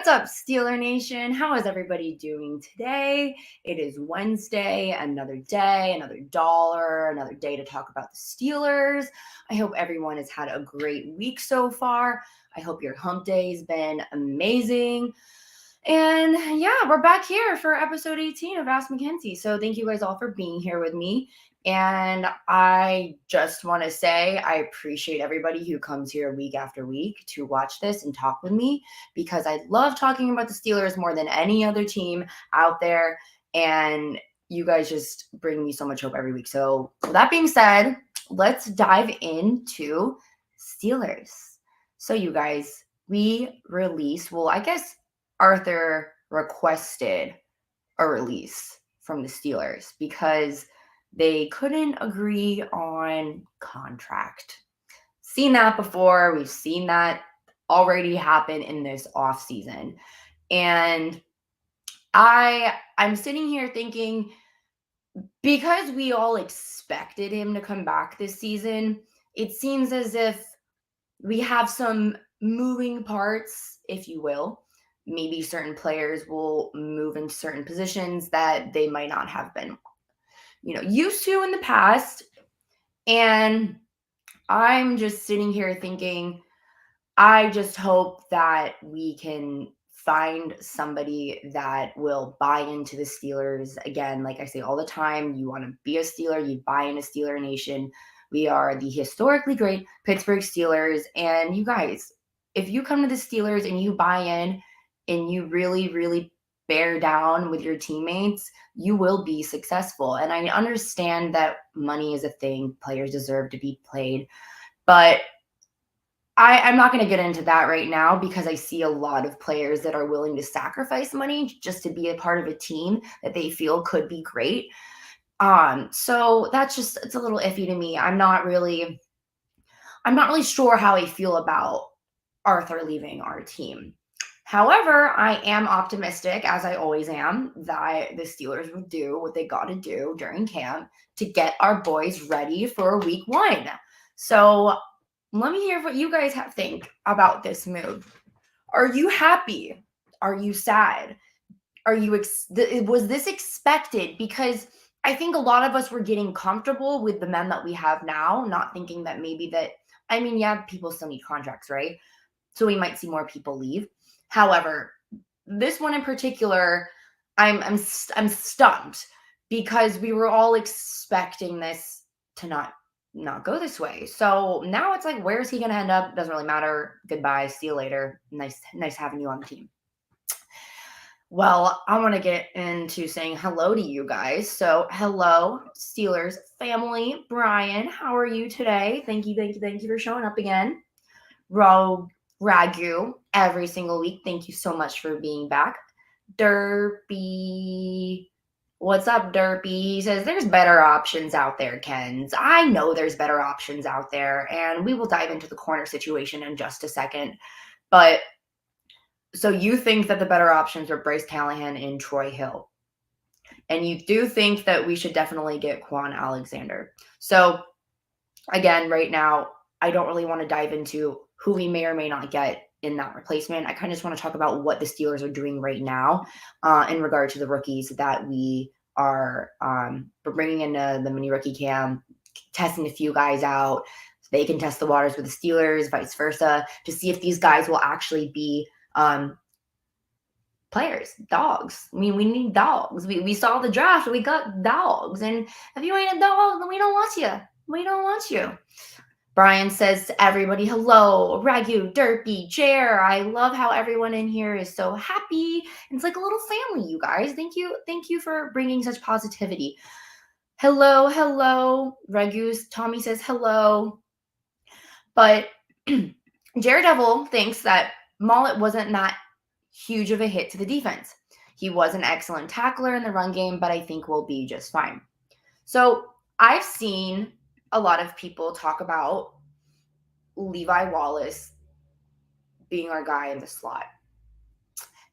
What's up, Steeler Nation? How is everybody doing today? It is Wednesday, another day, another dollar, another day to talk about the Steelers. I hope everyone has had a great week so far. I hope your hump day has been amazing. And yeah, we're back here for episode 18 of Ask MAKENZIE. So thank you guys all for being here with me. And I just want to say I appreciate everybody who comes here week after week to watch this and talk with me, because I love talking about the Steelers more than any other team out there. And you guys just bring me so much hope every week. So with that being said, let's dive into Steelers. So you guys, we released, well, I guess Arthur requested a release from the Steelers because they couldn't agree on contract. Seen that before. We've seen that already happen in this offseason. And I'm sitting here thinking, because we all expected him to come back this season, it seems as if we have some moving parts, if you will. Maybe certain players will move into certain positions that they might not have been used to in the past. And I'm just sitting here thinking, I just hope that we can find somebody that will buy into the Steelers. Again, like I say all the time, you want to be a Steeler, you buy into Steeler Nation. We are the historically great Pittsburgh Steelers. And you guys, if you come to the Steelers and you buy in and you really, really bear down with your teammates, you will be successful. And I understand that money is a thing. Players deserve to be played. But I'm not going to get into that right now, because I see a lot of players that are willing to sacrifice money just to be a part of a team that they feel could be great. So it's a little iffy to me. I'm not really sure how I feel about Arthur leaving our team. However, I am optimistic, as I always am, that the Steelers will do what they got to do during camp to get our boys ready for week 1. So let me hear what you guys think about this move. Are you happy? Are you sad? Was this expected? Because I think a lot of us were getting comfortable with the men that we have now, not thinking that people still need contracts, right? So we might see more people leave. However, this one in particular, I'm stumped, because we were all expecting this to not go this way. So now it's like, where's he going to end up? Doesn't really matter. Goodbye. See you later. Nice having you on the team. Well, I want to get into saying hello to you guys. So hello, Steelers family. Brian, how are you today? Thank you for showing up again. Ragu, every single week. Thank you so much for being back. Derpy. What's up, Derpy? He says, there's better options out there, Kens. I know there's better options out there, and we will dive into the corner situation in just a second. But so you think that the better options are Bryce Callahan and Troy Hill. And you do think that we should definitely get Quan Alexander. So again, right now, I don't really want to dive into who we may or may not get in that replacement. I kind of just want to talk about what the Steelers are doing right now in regard to the rookies that we are bringing in the mini rookie camp, testing a few guys out so they can test the waters with the Steelers, vice versa, to see if these guys will actually be players, dogs. I mean, we need dogs. We saw the draft, we got dogs. And if you ain't a dog, then we don't want you. We don't want you. Brian says to everybody, hello, Ragu, Derpy, Chair. I love how everyone in here is so happy. It's like a little family, you guys. Thank you for bringing such positivity. Hello. Ragu's Tommy says hello. But Daredevil thinks that Mullet wasn't that huge of a hit to the defense. He was an excellent tackler in the run game, but I think we'll be just fine. So I've seen a lot of people talk about Levi Wallace being our guy in the slot.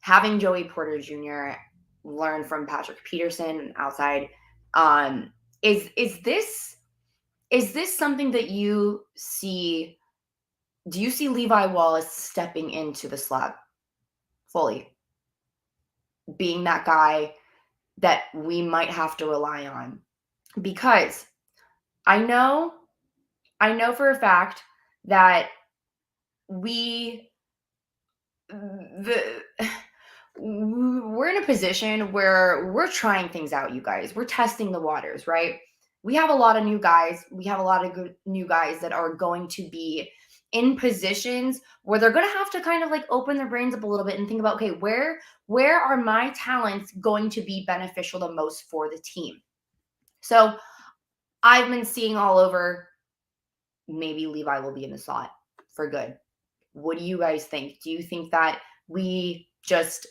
Having Joey Porter Jr. learn from Patrick Peterson outside, is this something that you see? Do you see Levi Wallace stepping into the slot fully being that guy that we might have to rely on. Because I know for a fact that we the we're in a position where we're trying things out, you guys. We're testing the waters, right? We have a lot of new guys. We have a lot of good new guys that are going to be in positions where they're going to have to kind of like open their brains up a little bit and think about, okay, where are my talents going to be beneficial the most for the team? So I've been seeing all over, maybe Levi will be in the slot for good. What do you guys think? Do you think that we just,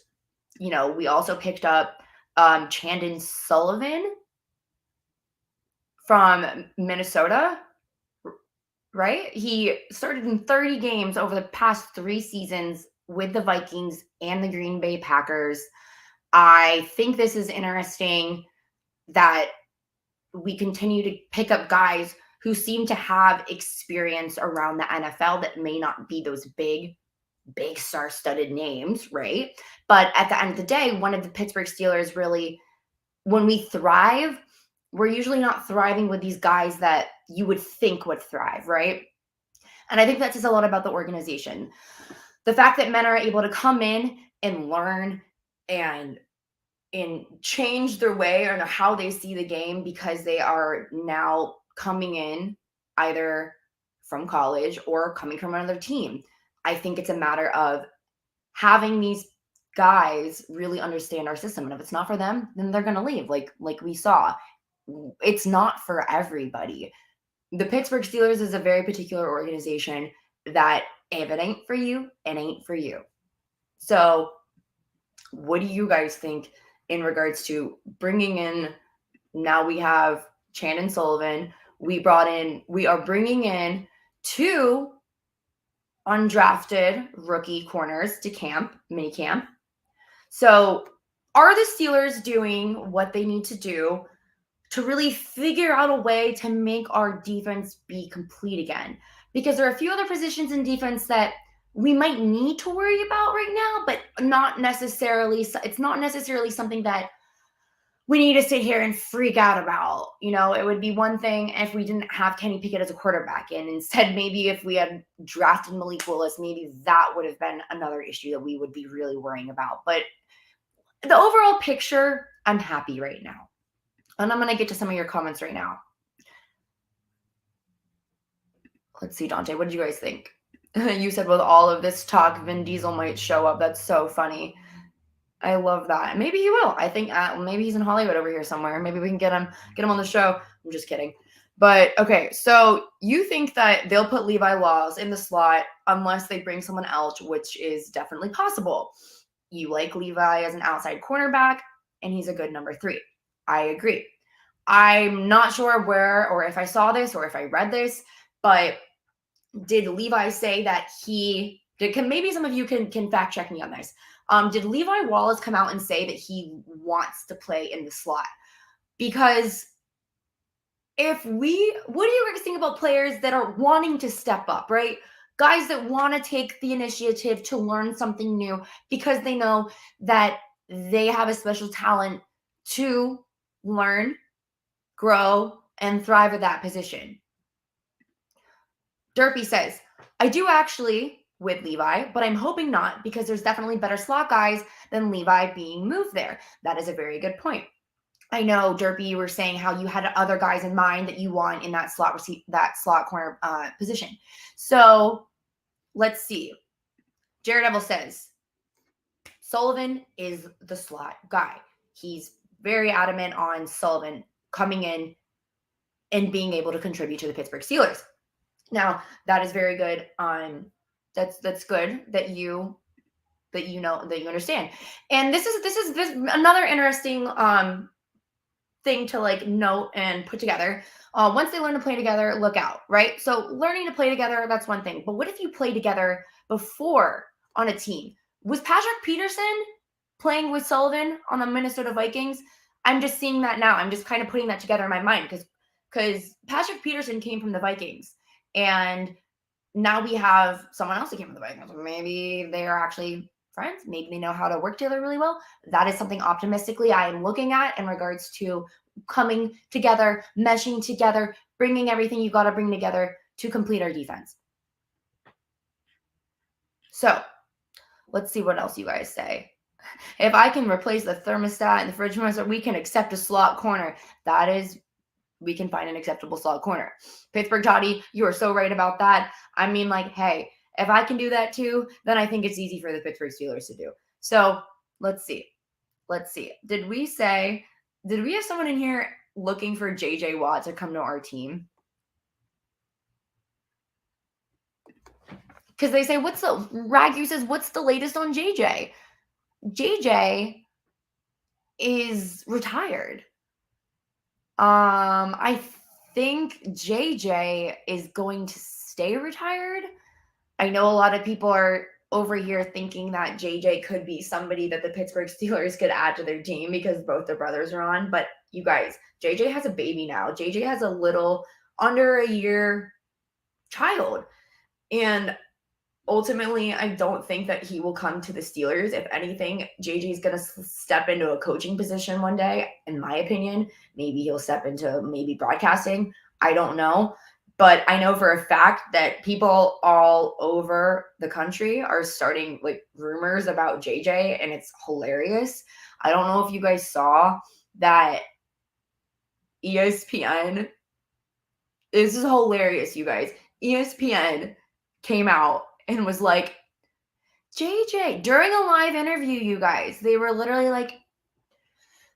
we also picked up Chandon Sullivan from Minnesota, right? He started in 30 games over the past 3 seasons with the Vikings and the Green Bay Packers. I think this is interesting that we continue to pick up guys who seem to have experience around the NFL that may not be those big star-studded names, right? But at the end of the day, one of the Pittsburgh Steelers really, when we thrive, we're usually not thriving with these guys that you would think would thrive, right? And I think that says a lot about the organization. The fact that men are able to come in and learn and change their way or how they see the game because they are now coming in either from college or coming from another team. I think it's a matter of having these guys really understand our system. And if it's not for them, then they're going to leave. Like we saw, it's not for everybody. The Pittsburgh Steelers is a very particular organization that if it ain't for you, it ain't for you. So what do you guys think in regards to bringing in, now we have Chandon Sullivan. We are bringing in 2 undrafted rookie corners to mini camp. So are the Steelers doing what they need to do to really figure out a way to make our defense be complete again? Because there are a few other positions in defense that we might need to worry about right now, but it's not necessarily something that we need to sit here and freak out about. It would be one thing if we didn't have Kenny Pickett as a quarterback, and instead maybe if we had drafted Malik Willis, maybe that would have been another issue that we would be really worrying about. But the overall picture, I'm happy right now. And I'm going to get to some of your comments right now. Let's see, Dante, what did you guys think? You said with all of this talk, Vin Diesel might show up. That's so funny. I love that. Maybe he will. I think maybe he's in Hollywood over here somewhere. Maybe we can get him on the show. I'm just kidding. But okay, so you think that they'll put Levi Laws in the slot unless they bring someone else, which is definitely possible. You like Levi as an outside cornerback, and he's a good number 3. I agree. I'm not sure where or if I saw this or if I read this, but did Levi say that maybe some of you can fact check me on this. Did Levi Wallace come out and say that he wants to play in the slot? Because what do you guys think about players that are wanting to step up, right? Guys that want to take the initiative to learn something new because they know that they have a special talent to learn, grow, and thrive at that position. Derpy says, I do actually with Levi, but I'm hoping not because there's definitely better slot guys than Levi being moved there. That is a very good point. I know, Derpy, you were saying how you had other guys in mind that you want in that slot corner position. So let's see. Jared Evil says, Sullivan is the slot guy. He's very adamant on Sullivan coming in and being able to contribute to the Pittsburgh Steelers. Now, that is very good. That's good that you understand. And this is another interesting thing to note and put together. Once they learn to play together, look out, right? So learning to play together, that's one thing. But what if you play together before on a team? Was Patrick Peterson playing with Sullivan on the Minnesota Vikings? I'm just seeing that now. I'm just kind of putting that together in my mind because Patrick Peterson came from the Vikings. And now we have someone else who came from the Vikings. Maybe they are actually friends. Maybe they know how to work together really well. That is something optimistically I am looking at in regards to coming together, meshing together, bringing everything you got to bring together to complete our defense. So let's see what else you guys say. If I can replace the thermostat and the fridge master, we can accept a slot corner. We can find an acceptable slot corner. Pittsburgh Toddy, you are so right about that. I mean, like, hey, if I can do that too, then I think it's easy for the Pittsburgh Steelers to do. So let's see. Did we have someone in here looking for JJ Watt to come to our team? Because they say, Ragu says, what's the latest on JJ? JJ is retired. I think JJ is going to stay retired. I know a lot of people are over here thinking that JJ could be somebody that the Pittsburgh Steelers could add to their team because both the brothers are on. But you guys, JJ has a baby now. JJ has a little under a year child. And ultimately, I don't think that he will come to the Steelers. If anything, JJ is going to step into a coaching position one day, in my opinion. Maybe he'll step into broadcasting. I don't know. But I know for a fact that people all over the country are starting like rumors about JJ, and it's hilarious. I don't know if you guys saw that ESPN. This is hilarious, you guys. ESPN came out and was like, JJ, during a live interview, you guys, they were literally like,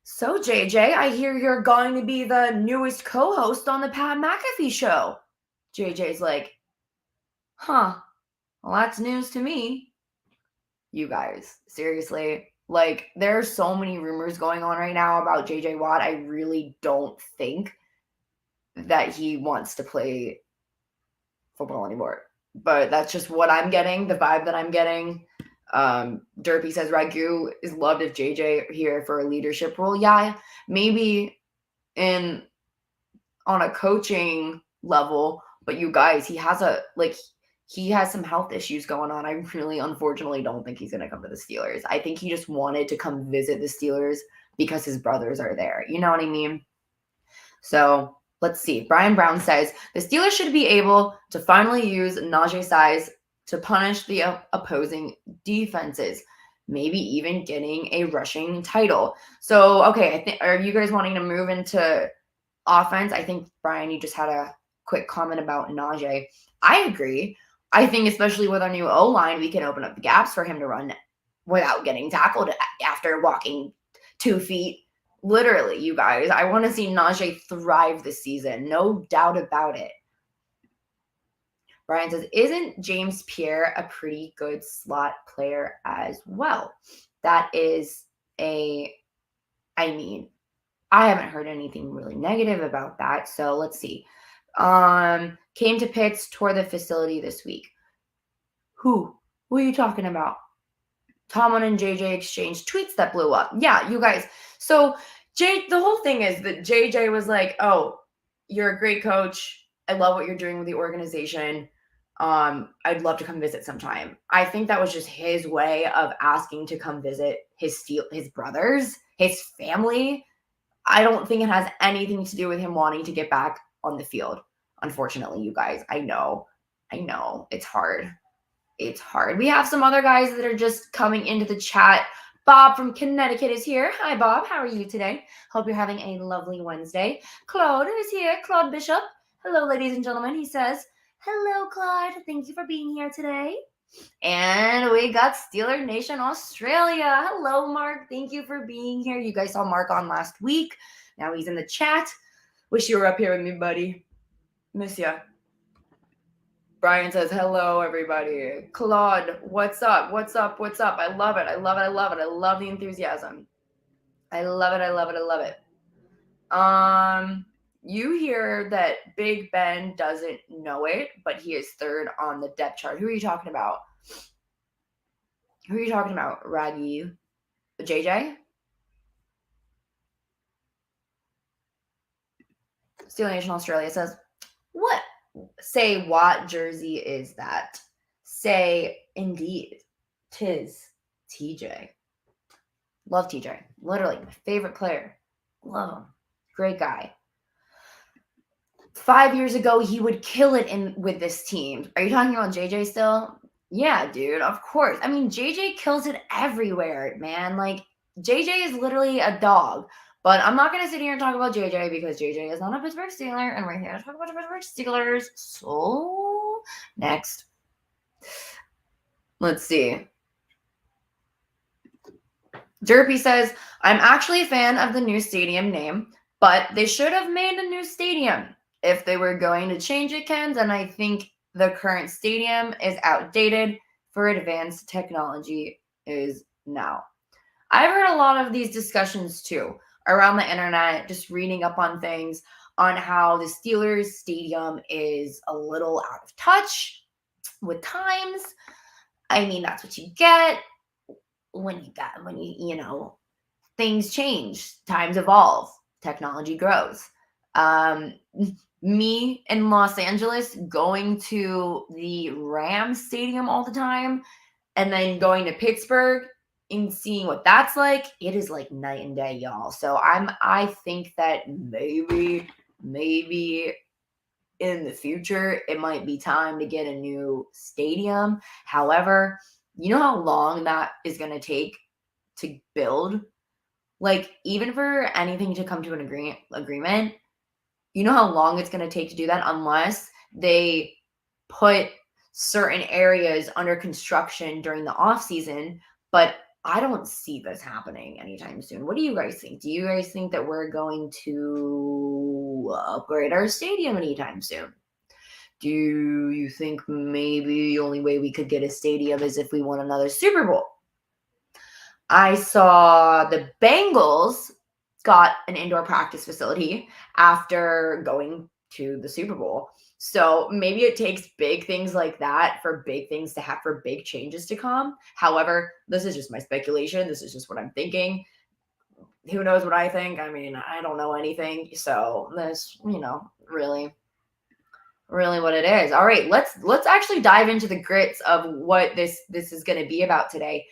so JJ, I hear you're going to be the newest co-host on the Pat McAfee show. JJ's like, huh, well, that's news to me. You guys, seriously, like, there are so many rumors going on right now about JJ Watt. I really don't think that he wants to play football anymore. But that's just what I'm getting, the vibe that I'm getting. Derpy says Ragu is loved if JJ here for a leadership role. Yeah, maybe on a coaching level, but you guys, he has some health issues going on. I really, unfortunately, don't think he's going to come to the Steelers. I think he just wanted to come visit the Steelers because his brothers are there. You know what I mean? So let's see. Brian Brown says the Steelers should be able to finally use Najee's size to punish the opposing defenses, maybe even getting a rushing title. So, okay, are you guys wanting to move into offense? I think, Brian, you just had a quick comment about Najee. I agree. I think especially with our new O-line, we can open up the gaps for him to run without getting tackled after walking 2 feet. Literally, you guys, I want to see Najee thrive this season. No doubt about it. Brian says, isn't James Pierre a pretty good slot player as well? That is I haven't heard anything really negative about that. So let's see. Came to Pitts, toward the facility this week. Who are you talking about? Tomlin and JJ exchanged tweets that blew up. Yeah, you guys. So the whole thing is that JJ was like, oh, you're a great coach. I love what you're doing with the organization. I'd love to come visit sometime. I think that was just his way of asking to come visit his brothers, his family. I don't think it has anything to do with him wanting to get back on the field. Unfortunately, you guys, I know. It's hard. We have some other guys that are just coming into the chat. Bob from Connecticut is here. Hi, Bob. How are you today? Hope you're having a lovely Wednesday. Claude is here. Claude Bishop. Hello, ladies and gentlemen. He says, hello, Claude. Thank you for being here today. And we got Steeler Nation Australia. Hello, Mark. Thank you for being here. You guys saw Mark on last week. Now he's in the chat. Wish you were up here with me, buddy. Miss ya. Brian says, hello, everybody. Claude, what's up? I love it. I love the enthusiasm. I love it. You hear that Big Ben doesn't know it, but he is third on the depth chart. Who are you talking about? Raggy? JJ? Steel Nation Australia says, what? Say, what jersey is that? Say, indeed, tis TJ. Love TJ. Literally my favorite player. Love him. Great guy. 5 years ago, he would kill it with this team. Are you talking about JJ still? Yeah, dude, of course. I mean, JJ kills it everywhere, man. Like, JJ is literally a dog. But I'm not going to sit here and talk about JJ because JJ is not a Pittsburgh Steeler, and we're here to talk about the Pittsburgh Steelers. So, next. Let's see. Derpy says, I'm actually a fan of the new stadium name, but they should have made a new stadium. If they were going to change it, Ken, then I think the current stadium is outdated for advanced technology is now. I've heard a lot of these discussions too around the internet, just reading up on things on how the Steelers stadium is a little out of touch with times. I mean, that's what you get when things change, times evolve, technology grows. Me in Los Angeles going to the Rams stadium all the time and then going to Pittsburgh and seeing what that's like, it is like night and day, y'all. So I think that maybe in the future it might be time to get a new stadium. However, you know how long that is going to take to build? Like, even for anything to come to an agreement, you know how long it's going to take to do that unless they put certain areas under construction during the off season. But I don't see this happening anytime soon. What do you guys think? Do you guys think that we're going to upgrade our stadium anytime soon? Do you think maybe the only way we could get a stadium is if we won another Super Bowl? I saw the Bengals got an indoor practice facility after going to the Super Bowl. So maybe it takes big things like that for big things to happen, for big changes to come. However, this is just my speculation. This is just what I'm thinking. Who knows what I think? I mean, I don't know anything. So this, really what it is. All right, let's actually dive into the grits of what this is going to be about today.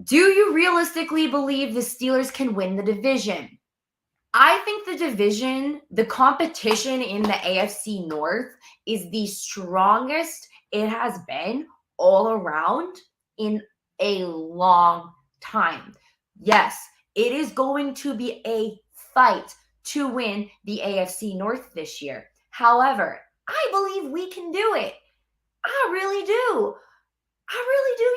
Do you realistically believe the Steelers can win the division? I think the competition in the AFC North is the strongest it has been all around in a long time. Yes, it is going to be a fight to win the AFC North this year. However, I believe we can do it. I really do.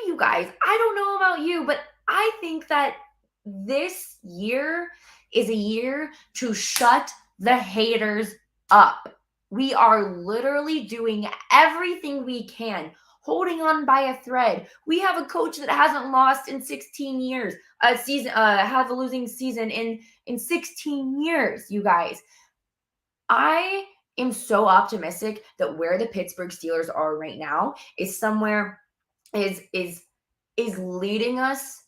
You guys. I don't know about you, but I think that this year is a year to shut the haters up. We are literally doing everything we can, holding on by a thread. We have a coach that hasn't lost in 16 years, have a losing season in 16 years, you guys. I am so optimistic that where the Pittsburgh Steelers are right now is somewhere is leading us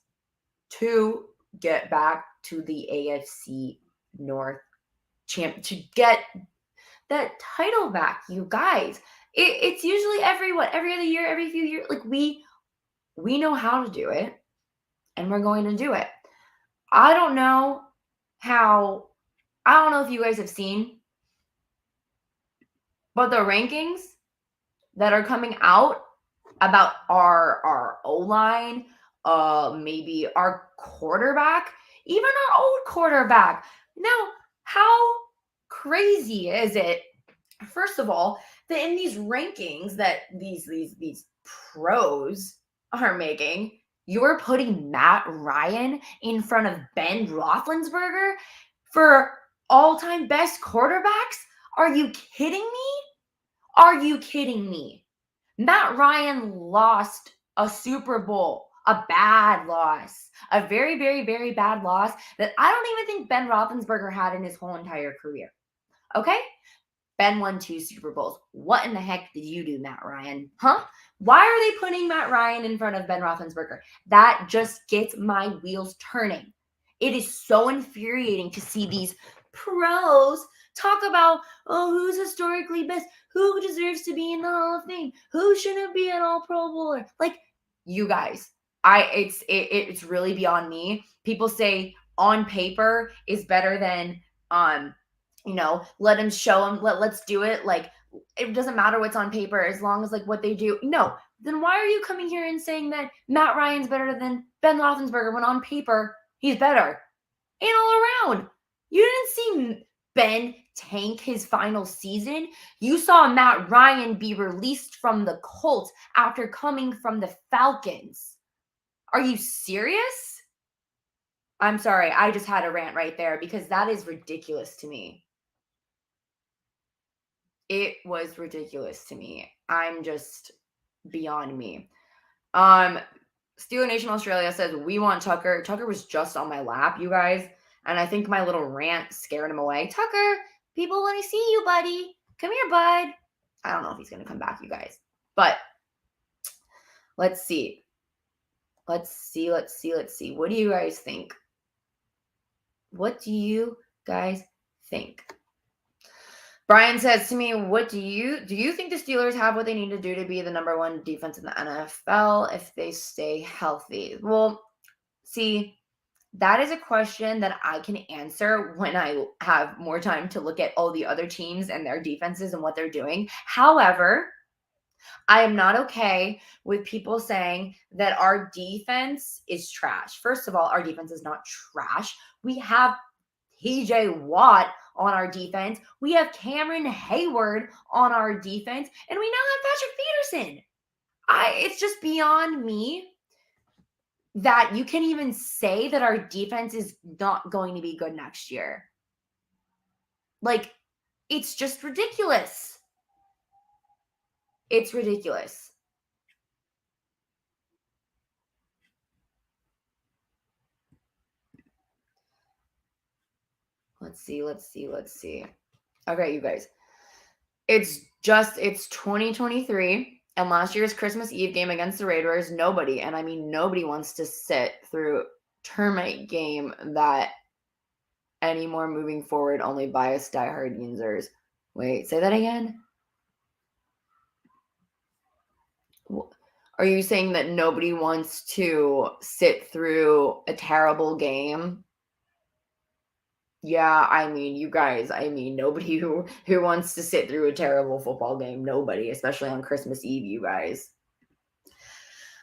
to get back to the AFC North champ, to get that title back, you guys. It's usually every other year, every few years. Like, we know how to do it, and we're going to do it. I don't know if you guys have seen, but the rankings that are coming out about our O-line, maybe our quarterback, even our old quarterback. Now, how crazy is it, first of all, that in these rankings that these pros are making, you're putting Matt Ryan in front of Ben Roethlisberger for all-time best quarterbacks? Are you kidding me? Are you kidding me? Matt Ryan lost a Super Bowl, a bad loss, a very, very, very bad loss that I don't even think Ben Roethlisberger had in his whole entire career. Okay? Ben won 2 Super Bowls. What in the heck did you do, Matt Ryan? Huh? Why are they putting Matt Ryan in front of Ben Roethlisberger? That just gets my wheels turning. It is so infuriating to see these pros talk about, who's historically best, who deserves to be in the Hall of Fame, who shouldn't be an All-Pro Bowler. Like, you guys, It's really beyond me. People say on paper is better than let him show him. Let's do it. Like, it doesn't matter what's on paper as long as like what they do. No, then why are you coming here and saying that Matt Ryan's better than Ben Roethlisberger when on paper he's better? And all around, you didn't see Ben tank his final season. You saw Matt Ryan be released from the Colts after coming from the Falcons. Are you serious? I'm sorry, I just had a rant right there because that is ridiculous to me. It was ridiculous to me. I'm just beyond me. Steeler Nation Australia says, we want Tucker. Tucker was just on my lap, you guys. And I think my little rant scared him away. Tucker, people want to see you, buddy. Come here, bud. I don't know if he's going to come back, you guys. But let's see. Let's see. What do you guys think? What do you guys think? Brian says to me, what do you think the Steelers have what they need to do to be the number one defense in the NFL if they stay healthy? Well, see, that is a question that I can answer when I have more time to look at all the other teams and their defenses and what they're doing. However, I am not okay with people saying that our defense is trash. First of all, our defense is not trash. We have TJ Watt on our defense. We have Cameron Hayward on our defense. And we now have Patrick Peterson. It's just beyond me that you can even say that our defense is not going to be good next year. Like, it's just ridiculous. It's ridiculous. Let's see. Okay, you guys. It's 2023. And last year's Christmas Eve game against the Raiders, nobody wants to sit through termite game that anymore moving forward, only biased diehard users. Wait, say that again? Are you saying that nobody wants to sit through a terrible game? Yeah, you guys, nobody who wants to sit through a terrible football game. Nobody, especially on Christmas Eve, you guys.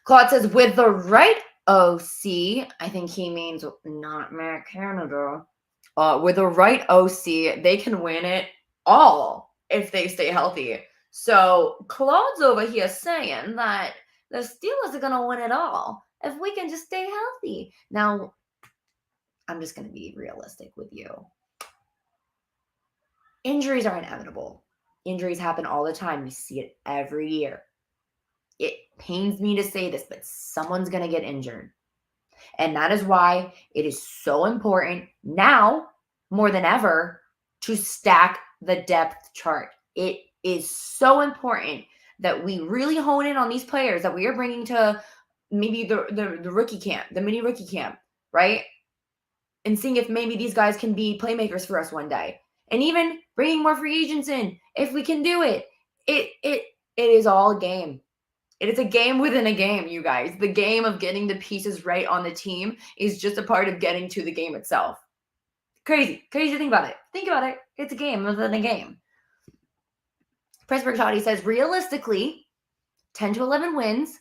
Claude says, with the right OC, I think he means not Matt Canada. With the right OC, they can win it all if they stay healthy. So Claude's over here saying that the Steelers are going to win it all if we can just stay healthy. Now, I'm just going to be realistic with you. Injuries are inevitable. Injuries happen all the time. We see it every year. It pains me to say this, but someone's going to get injured. And that is why it is so important now, more than ever, to stack the depth chart. It is so important that we really hone in on these players that we are bringing to maybe the rookie camp, the mini rookie camp, right? And seeing if maybe these guys can be playmakers for us one day. And even bringing more free agents in, if we can do it. It is all a game. It is a game within a game, you guys. The game of getting the pieces right on the team is just a part of getting to the game itself. Crazy to think about it. Think about it. It's a game within a game. Pittsburgh Toddy says, realistically, 10 to 11 wins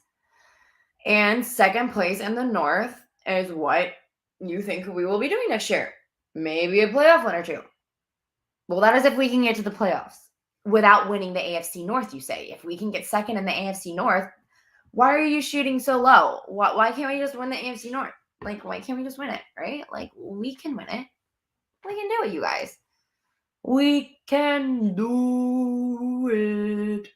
and second place in the North is what you think we will be doing next year. Maybe a playoff win or two. Well, that is if we can get to the playoffs without winning the AFC North, you say. If we can get second in the AFC North, why are you shooting so low? Why can't we just win the AFC North? Like, why can't we just win it, right? Like, we can win it. We can do it, you guys. We can do it.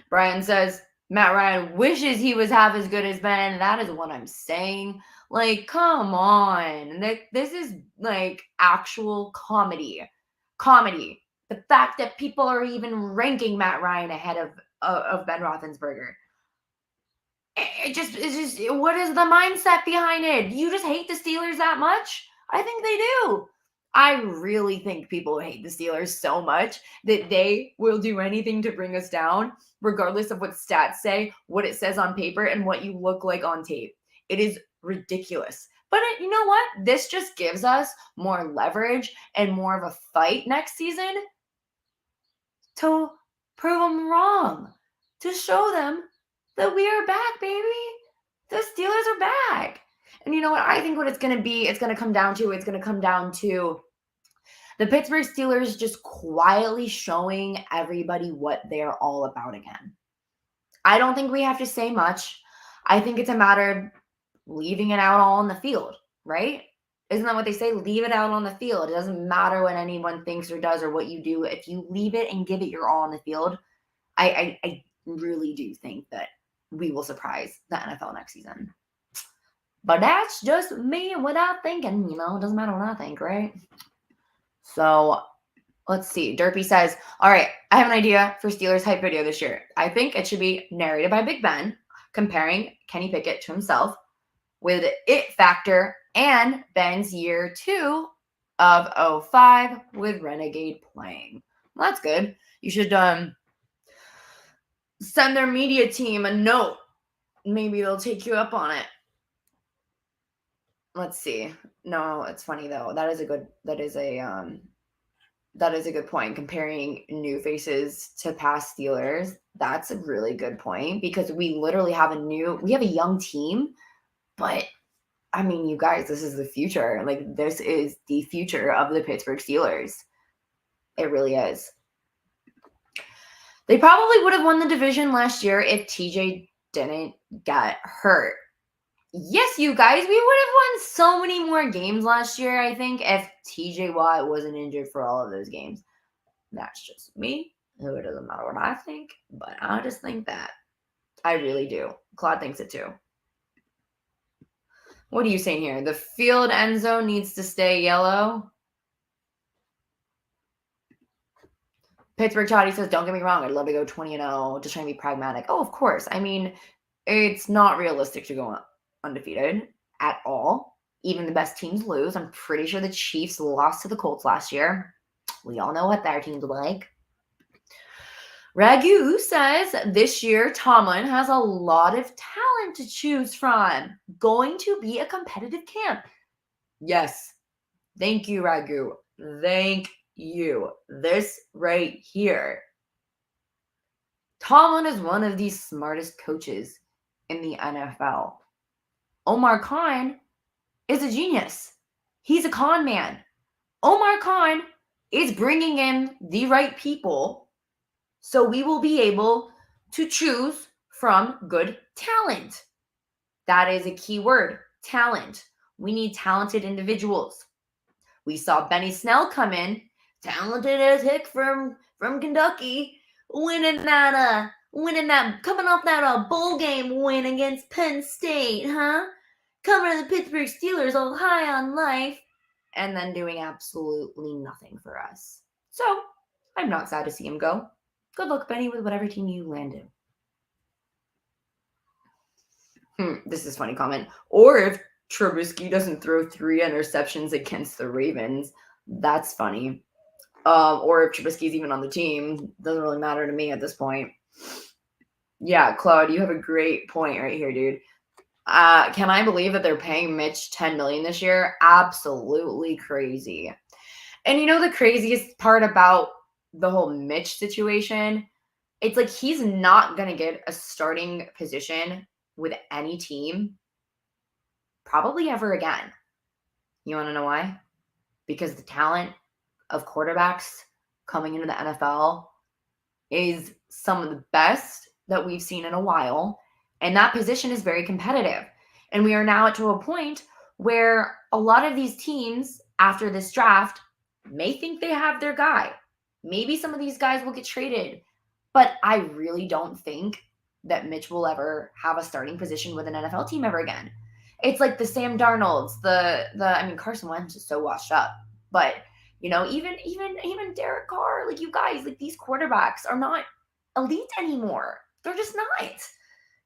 Brian says, Matt Ryan wishes he was half as good as Ben. That is what I'm saying. Like, come on. This is like actual comedy. Comedy. The fact that people are even ranking Matt Ryan ahead of Ben Roethlisberger. It's just, what is the mindset behind it? You just hate the Steelers that much? I think they do. I really think people hate the Steelers so much that they will do anything to bring us down, regardless of what stats say, what it says on paper, and what you look like on tape. It is ridiculous. But you know what? This just gives us more leverage and more of a fight next season to prove them wrong, to show them that we are back, baby. The Steelers are back. And you know what? I think what it's going to be, it's going to come down to the Pittsburgh Steelers just quietly showing everybody what they're all about again. I don't think we have to say much. I think it's a matter of leaving it out all on the field, right? Isn't that what they say? Leave it out on the field. It doesn't matter what anyone thinks or does or what you do. If you leave it and give it your all on the field, I really do think that we will surprise the NFL next season. But that's just me and what I'm thinking. It doesn't matter what I think, right? So let's see. Derpy says, all right, I have an idea for Steelers hype video this year. I think it should be narrated by Big Ben, comparing Kenny Pickett to himself with it factor and Ben's year 2 of 05 with Renegade playing. Well, that's good. You should send their media team a note. Maybe they'll take you up on it. Let's see. No, it's funny though. That is a good point. Comparing new faces to past Steelers. That's a really good point because we literally have a young team, but I mean, you guys, this is the future. Like, this is the future of the Pittsburgh Steelers. It really is. They probably would have won the division last year if TJ didn't get hurt. Yes, you guys, we would have won so many more games last year, I think, if TJ Watt wasn't injured for all of those games. That's just me. It doesn't matter what I think, but I just think that. I really do. Claude thinks it too. What are you saying here? The field end zone needs to stay yellow. Pittsburgh Chatty says, don't get me wrong, I'd love to go 20-0, just trying to be pragmatic. Oh, of course. I mean, it's not realistic to go undefeated at all. Even the best teams lose. I'm pretty sure the Chiefs lost to the Colts last year. We all know what their teams like. Ragu says, this year, Tomlin has a lot of talent to choose from. Going to be a competitive camp. Yes. Thank you, Ragu. Thank you. This right here. Tomlin is one of the smartest coaches in the NFL. Omar Khan is a genius. He's a con man. Omar Khan is bringing in the right people, so we will be able to choose from good talent. That is a key word, talent. We need talented individuals. We saw Benny Snell come in, talented as heck from Kentucky, winning that, coming off that bowl game win against Penn State, huh? Coming to the Pittsburgh Steelers all high on life, and then doing absolutely nothing for us. So, I'm not sad to see him go. Good luck, Benny, with whatever team you landed. This is a funny comment. Or if Trubisky doesn't throw 3 interceptions against the Ravens, that's funny. Or if Trubisky's even on the team, doesn't really matter to me at this point. Yeah, Claude, you have a great point right here, dude. Can I believe that they're paying Mitch $10 million this year? Absolutely crazy. And you know the craziest part about the whole Mitch situation? It's like he's not going to get a starting position with any team probably ever again. You want to know why? Because the talent of quarterbacks coming into the NFL is some of the best that we've seen in a while. And that position is very competitive. And we are now to a point where a lot of these teams after this draft may think they have their guy. Maybe some of these guys will get traded. But I really don't think that Mitch will ever have a starting position with an NFL team ever again. It's like the Sam Darnolds, Carson Wentz is so washed up. But, even Derek Carr, like you guys, like these quarterbacks are not elite anymore. They're just not.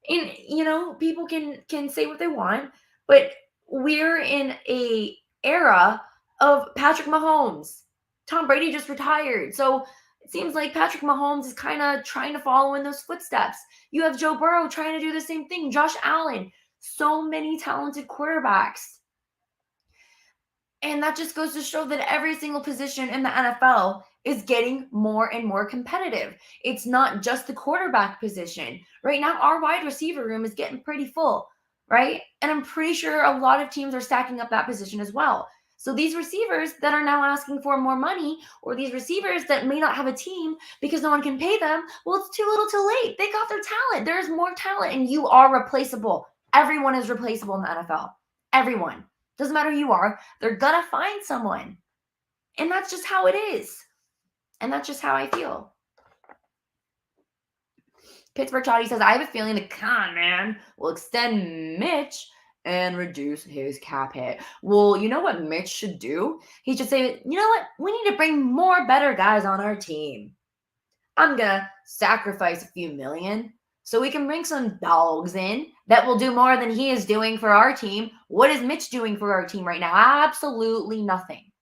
And, people can say what they want, but we're in a era of Patrick Mahomes. Tom Brady just retired. So it seems like Patrick Mahomes is kind of trying to follow in those footsteps. You have Joe Burrow trying to do the same thing. Josh Allen. So many talented quarterbacks. And that just goes to show that every single position in the NFL is getting more and more competitive. It's not just the quarterback position. Right now, our wide receiver room is getting pretty full, right? And I'm pretty sure a lot of teams are stacking up that position as well. So these receivers that are now asking for more money, or these receivers that may not have a team because no one can pay them, well, it's too little too late. They got their talent. There's more talent, and you are replaceable. Everyone is replaceable in the NFL. Everyone. Doesn't matter who you are, they're gonna find someone. And that's just how it is. And that's just how I feel. Pittsburgh Toddy says, I have a feeling the con man will extend Mitch and reduce his cap hit. Well, you know what Mitch should do? He should say, you know what? We need to bring more better guys on our team. I'm gonna sacrifice a few million so we can bring some dogs in that will do more than he is doing for our team. What is Mitch doing for our team right now? Absolutely nothing.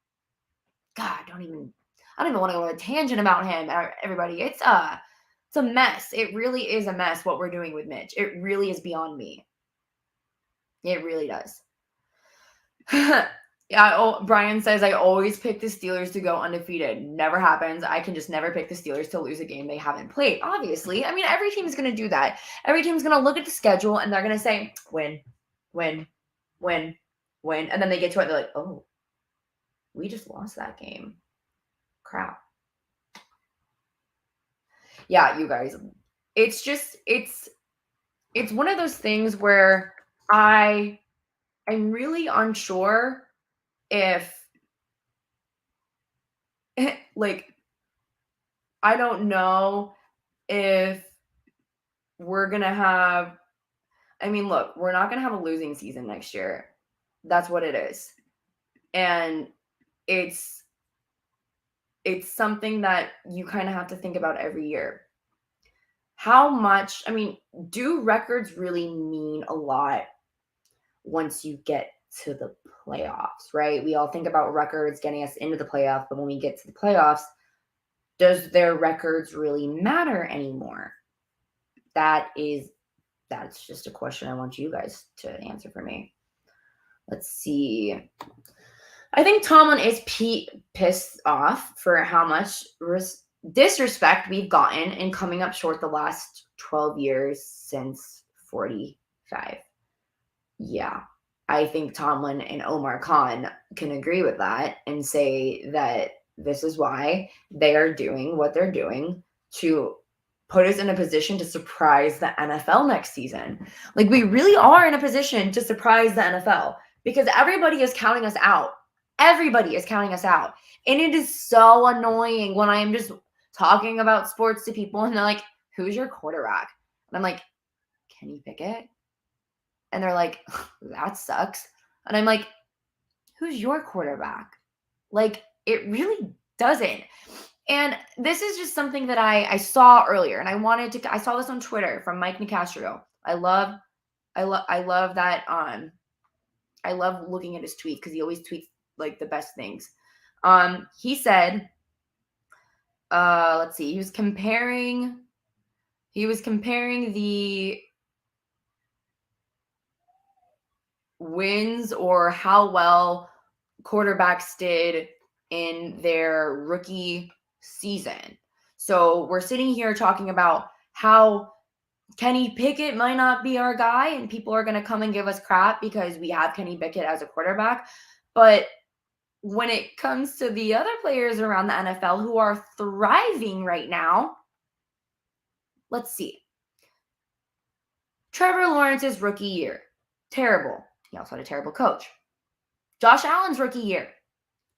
God, I don't even want to go on a tangent about him, everybody. It's a mess. It really is a mess what we're doing with Mitch. It really is beyond me. It really does. Yeah, Brian says, I always pick the Steelers to go undefeated. Never happens. I can just never pick the Steelers to lose a game they haven't played. Obviously. I mean, every team is going to do that. Every team's going to look at the schedule and they're going to say, win, win, win, win. And then they get to it and they're like, oh, we just lost that game. Crap. Yeah, you guys. It's just, it's one of those things where I'm really unsure if like, I don't know if we're going to have, I mean, look, we're not going to have a losing season next year. That's what it is. And it's something that you kind of have to think about every year. How much, I mean, do records really mean a lot once you get to the playoffs, right? We all think about records getting us into the playoffs, but when we get to the playoffs, does their records really matter anymore? That's just a question I want you guys to answer for me. Let's see. I think Tomlin is pissed off for how much disrespect we've gotten in coming up short the last 12 years since 45. Yeah, I think Tomlin and Omar Khan can agree with that and say that this is why they are doing what they're doing to put us in a position to surprise the NFL next season. Like, we really are in a position to surprise the NFL because everybody is counting us out. Everybody is counting us out. And it is so annoying when I am just talking about sports to people and they're like, who's your quarterback? And I'm like, Kenny Pickett? And they're like, that sucks. And I'm like, who's your quarterback? Like, it really doesn't. And this is just something that I saw earlier, and I saw this on Twitter from Mike Nicastro. I love that. I love looking at his tweets because he always tweets like the best things. He said, let's see, he was comparing the wins or how well quarterbacks did in their rookie season. So we're sitting here talking about how Kenny Pickett might not be our guy and people are going to come and give us crap because we have Kenny Pickett as a quarterback. But when it comes to the other players around the NFL who are thriving right now, let's see. Trevor Lawrence's rookie year, terrible. He also had a terrible coach. Josh Allen's rookie year,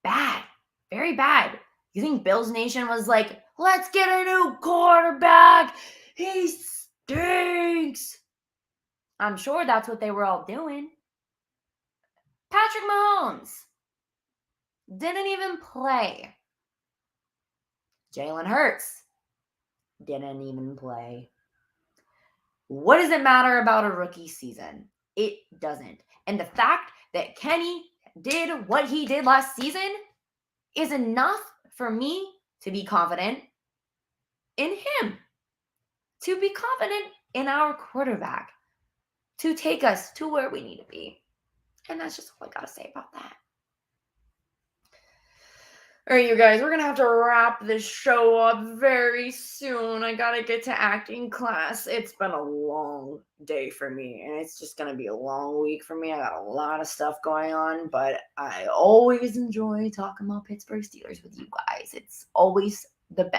bad, very bad. You think Bills Nation was like, let's get a new quarterback. He stinks. I'm sure that's what they were all doing. Patrick Mahomes didn't even play. Jalen Hurts didn't even play. What does it matter about a rookie season? It doesn't. And the fact that Kenny did what he did last season is enough for me to be confident in him, to be confident in our quarterback. to take us to where we need to be. And that's just all I got to say about that. All right, you guys, we're going to have to wrap this show up very soon. I got to get to acting class. It's been a long day for me, and it's just going to be a long week for me. I got a lot of stuff going on, but I always enjoy talking about Pittsburgh Steelers with you guys. It's always the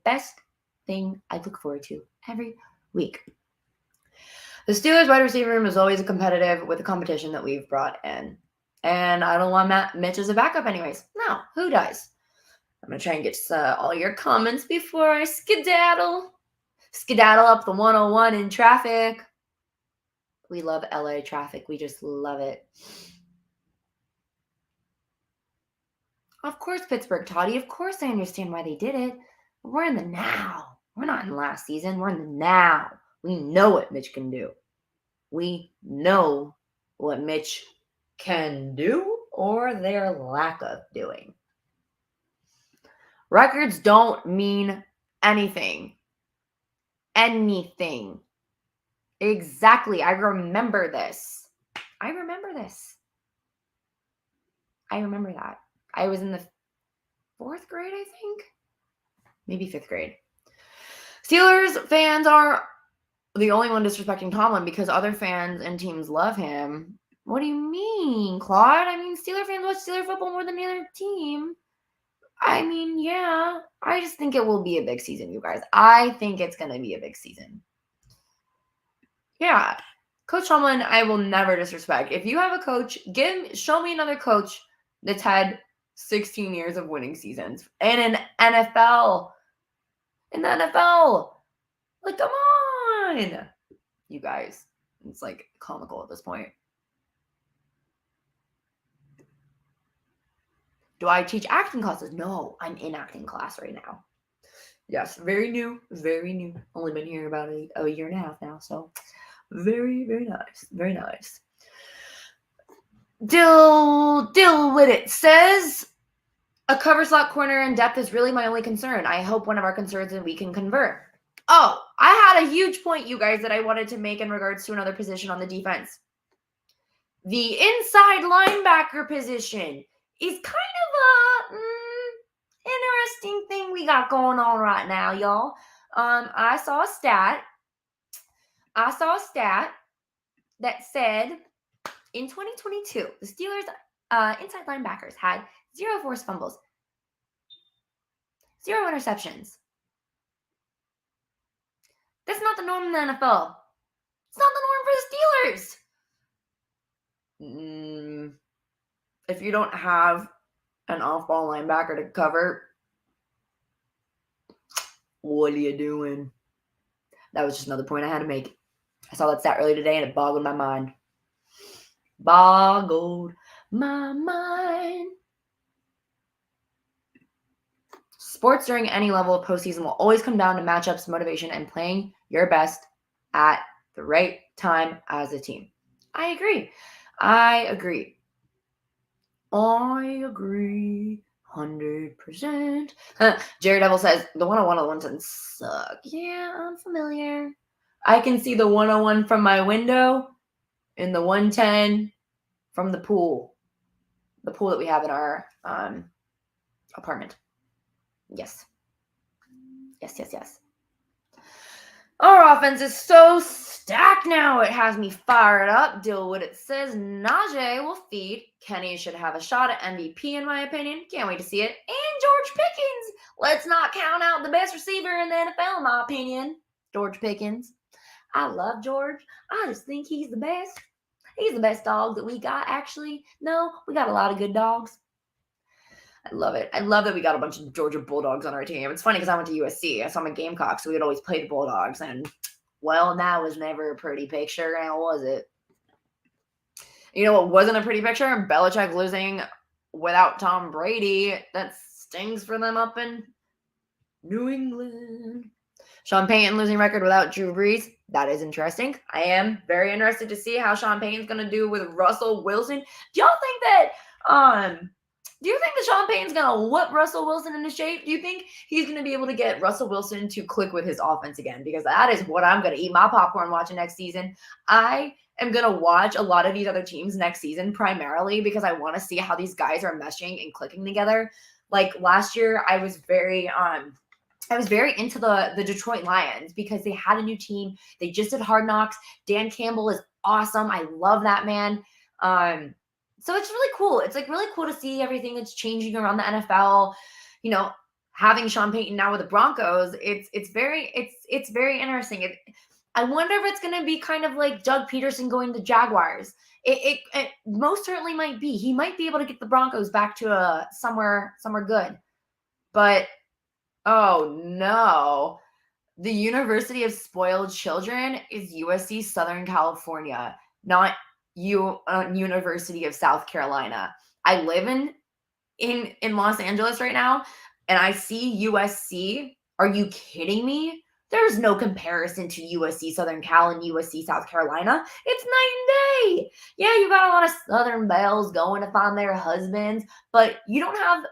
best thing I look forward to every week. The Steelers wide receiver room is always competitive with the competition that we've brought in. And I don't want Mitch as a backup anyways. No, who does? I'm going to try and get all your comments before I skedaddle. Skedaddle up the 101 in traffic. We love LA traffic. We just love it. Of course, Pittsburgh, Toddy. Of course I understand why they did it. But we're in the now. We're not in last season. We're in the now. We know what Mitch can do. We know what Mitch can do or their lack of doing. Records don't mean anything. Anything. Exactly. I remember this. I remember that. I was in the 4th grade, I think. Maybe 5th grade. Steelers fans are the only one disrespecting Tomlin because other fans and teams love him. What do you mean, Claude? I mean, Steeler fans watch Steeler football more than the other team. I mean, yeah. I just think it will be a big season, you guys. I think it's going to be a big season. Yeah. Coach Tomlin, I will never disrespect. If you have a coach, show me another coach that's had 16 years of winning seasons. And in NFL. In the NFL. Like, come on. You guys. It's like comical at this point. Do I teach acting classes? No, I'm in acting class right now. Yes, very new. Only been here about a year and a half now, so very, very nice. Very nice. Dill with it says, a cover slot corner in depth is really my only concern. I hope one of our concerns is we can convert. Oh, I had a huge point, you guys, that I wanted to make in regards to another position on the defense. The inside linebacker position is kind of a interesting thing we got going on right now, y'all. I saw a stat that said in 2022, the Steelers inside linebackers had 0 forced fumbles, 0 interceptions. That's not the norm in the NFL. It's not the norm for the Steelers. If you don't have an off-ball linebacker to cover, what are you doing? That was just another point I had to make. I saw that stat earlier today and it boggled my mind. Sports during any level of postseason will always come down to matchups, motivation, and playing your best at the right time as a team. I agree. 100%. Jared Devil says, the 101 on the 110 suck. Yeah, I'm familiar. I can see the 101 from my window and the 110 from the pool. The pool that we have in our apartment. Yes. Our offense is so stacked now. It has me fired up. Deal with it. Says Najee will feed. Kenny should have a shot at MVP in my opinion. Can't wait to see it. And George Pickens. Let's not count out the best receiver in the NFL in my opinion. George Pickens. I love George. I just think he's the best. He's the best dog that we got, actually. No, we got a lot of good dogs. I love it. I love that we got a bunch of Georgia Bulldogs on our team. It's funny because I went to USC. So I'm a Gamecock, so we would always play the Bulldogs. And, well, that was never a pretty picture, now was it? You know what wasn't a pretty picture? Belichick losing without Tom Brady. That stings for them up in New England. Sean Payton losing record without Drew Brees. That is interesting. I am very interested to see how Sean Payton's going to do with Russell Wilson. Do y'all think that Do you think that Sean Payton's gonna whip Russell Wilson into shape? Do you think he's gonna be able to get Russell Wilson to click with his offense again? Because that is what I'm gonna eat my popcorn watching next season. I am gonna watch a lot of these other teams next season primarily because I want to see how these guys are meshing and clicking together. Like last year, I was very into the Detroit Lions because they had a new team. They just did Hard Knocks. Dan Campbell is awesome. I love that man. So it's really cool. It's like really cool to see everything that's changing around the NFL. You know, having Sean Payton now with the Broncos, it's very interesting. I wonder if it's going to be kind of like Doug Peterson going to Jaguars. It most certainly might be. He might be able to get the Broncos back to somewhere good. But oh no. The University of Spoiled Children is USC Southern California, not University of South Carolina. I live in Los Angeles right now, and I see USC. Are you kidding me? There's no comparison to USC Southern Cal and USC South Carolina. It's night and day. Yeah, you got a lot of Southern belles going to find their husbands, but you don't have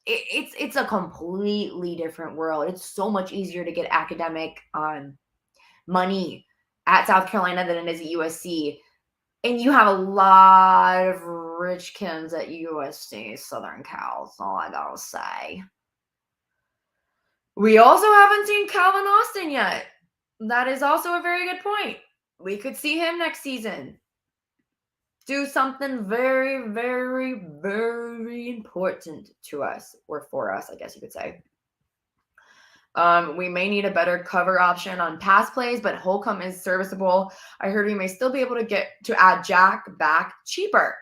it's a completely different world. It's so much easier to get academic money at South Carolina than it is at USC. And you have a lot of rich kids at USC Southern Cal, that's all I gotta say. We also haven't seen Calvin Austin yet. That is also a very good point. We could see him next season do something very, very, very important to us, or for us, I guess you could say. We may need a better cover option on pass plays, but Holcomb is serviceable. I heard we may still be able to add Jack back cheaper.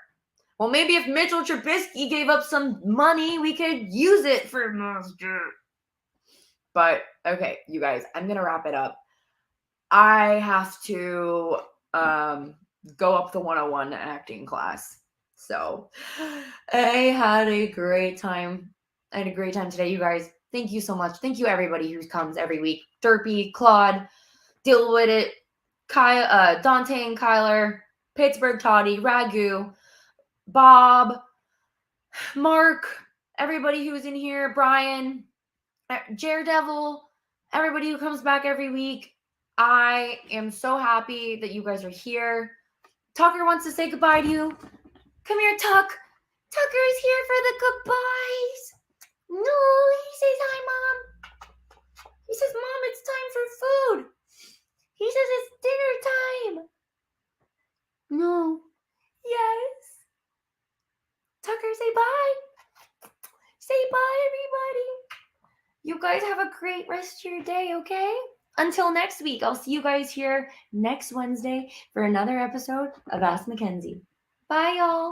Well, maybe if Mitchell Trubisky gave up some money, we could use it for Monster. But okay, you guys, I'm gonna wrap it up. I have to go up the 101 acting class. So I had a great time. Today, you guys. Thank you so much. Thank you, everybody who comes every week. Derpy, Claude, Deal With It, Kyle, Dante and Kyler, Pittsburgh Toddy, Ragu, Bob, Mark, everybody who's in here, Brian, Daredevil, everybody who comes back every week. I am so happy that you guys are here. Tucker wants to say goodbye to you. Come here, Tuck. Tucker is here for the goodbyes. No, he says hi, Mom. He says, Mom, it's time for food. He says it's dinner time. No. Yes. Tucker, say bye. Say bye, everybody. You guys have a great rest of your day, okay? Until next week, I'll see you guys here next Wednesday for another episode of Ask Mackenzie. Bye, y'all.